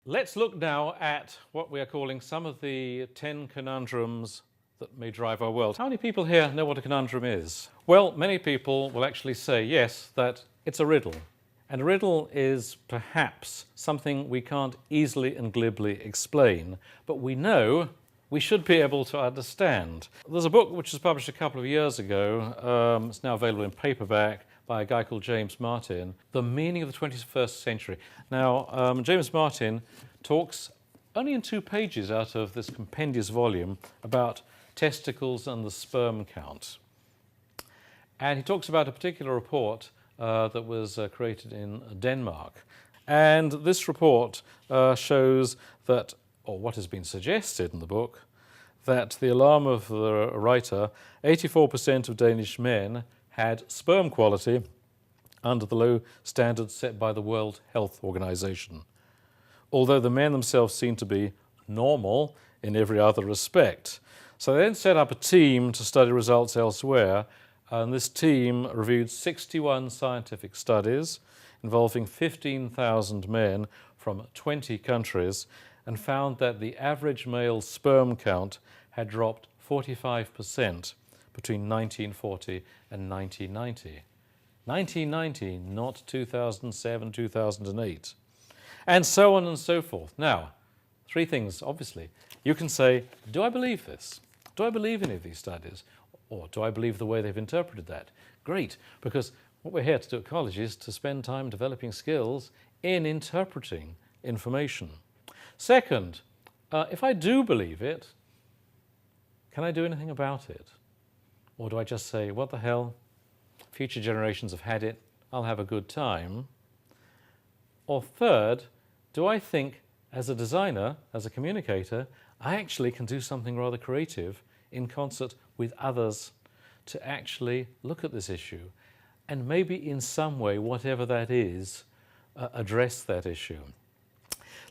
Let's look now at what we are calling some of the 10 conundrums that may drive our world. How many people here know what a conundrum is? Well, many people will actually say, yes, that it's a riddle. And a riddle is perhaps something we can't easily and glibly explain, but we know we should be able to understand. There's a book which was published a couple of years ago, it's now available in paperback, by a guy called James Martin, The Meaning of the 21st Century. Now, James Martin talks only in 2 pages out of this compendious volume about testicles and the sperm count. And he talks about a particular report that was created in Denmark. And this report shows that, or what has been suggested in the book, that the alarm of the writer, 84% of Danish men had sperm quality under the low standards set by the World Health Organization, although the men themselves seem to be normal in every other respect. So they then set up a team to study results elsewhere, and this team reviewed 61 scientific studies involving 15,000 men from 20 countries and found that the average male sperm count had dropped 45% between 1940 and 1990. 1990, not 2007, 2008. And so on and so forth. Now, 3 things, obviously. You can say, do I believe this? Do I believe any of these studies? Or do I believe the way they've interpreted that? Great, because what we're here to do at college is to spend time developing skills in interpreting information. Second, if I do believe it, can I do anything about it? Or do I just say, what the hell, future generations have had it, I'll have a good time? Or third, do I think as a designer, as a communicator, I actually can do something rather creative in concert with others to actually look at this issue and maybe in some way, whatever that is, address that issue?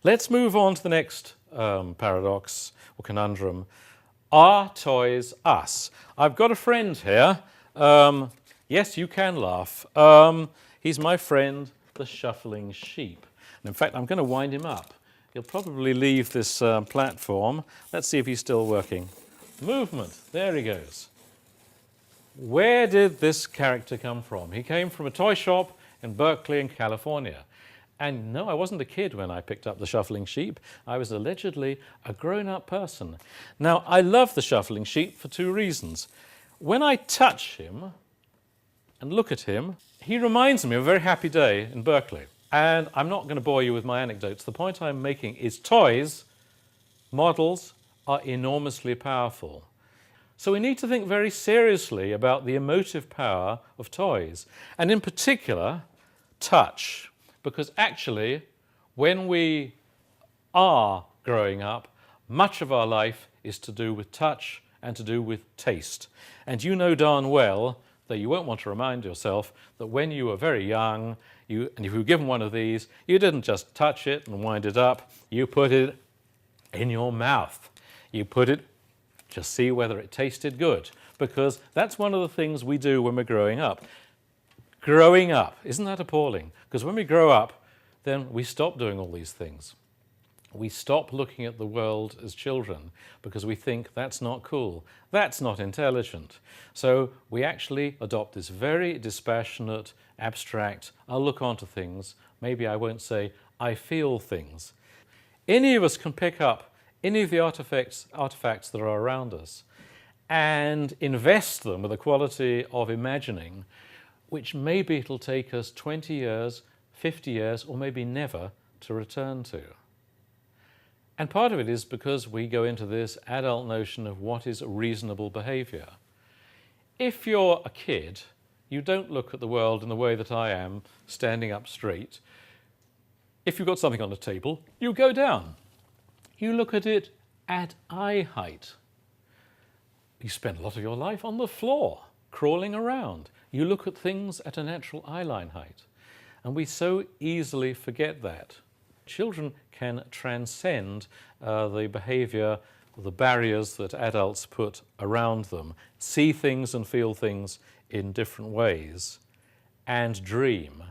Let's move on to the next paradox or conundrum. Are toys us? I've got a friend here. Yes, you can laugh. He's my friend, the shuffling sheep. And in fact, I'm going to wind him up. He'll probably leave this platform. Let's see if he's still working. Movement. There he goes. Where did this character come from? He came from a toy shop in Berkeley in California. And no, I wasn't a kid when I picked up the shuffling sheep. I was allegedly a grown-up person. Now, I love the shuffling sheep for 2 reasons. When I touch him and look at him, he reminds me of a very happy day in Berkeley. And I'm not going to bore you with my anecdotes. The point I'm making is toys, models, are enormously powerful. So we need to think very seriously about the emotive power of toys, and in particular, touch. Because actually, when we are growing up, much of our life is to do with touch and to do with taste. And you know darn well that you won't want to remind yourself that when you were very young, and if you were given one of these, you didn't just touch it and wind it up, you put it in your mouth. You put it to see whether it tasted good, because that's one of the things we do when we're growing up. Growing up, isn't that appalling? Because when we grow up, then we stop doing all these things. We stop looking at the world as children because we think that's not cool, that's not intelligent. So we actually adopt this very dispassionate, abstract, I'll look onto things, maybe I won't say, I feel things. Any of us can pick up any of the artifacts that are around us and invest them with a quality of imagining which maybe it'll take us 20 years, 50 years, or maybe never to return to. And part of it is because we go into this adult notion of what is reasonable behavior. If you're a kid, you don't look at the world in the way that I am, standing up straight. If you've got something on the table, you go down. You look at it at eye height. You spend a lot of your life on the floor, crawling around. You look at things at a natural eye-line height. And we so easily forget that. Children can transcend the behavior, the barriers that adults put around them, see things and feel things in different ways, and dream.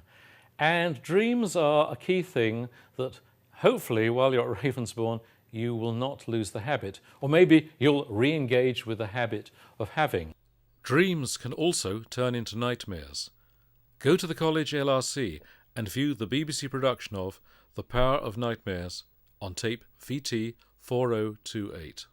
And dreams are a key thing that hopefully while you're at Ravensbourne you will not lose the habit, or maybe you'll re-engage with the habit of having. Dreams can also turn into nightmares. Go to the College LRC and view the BBC production of The Power of Nightmares on tape VT 4028.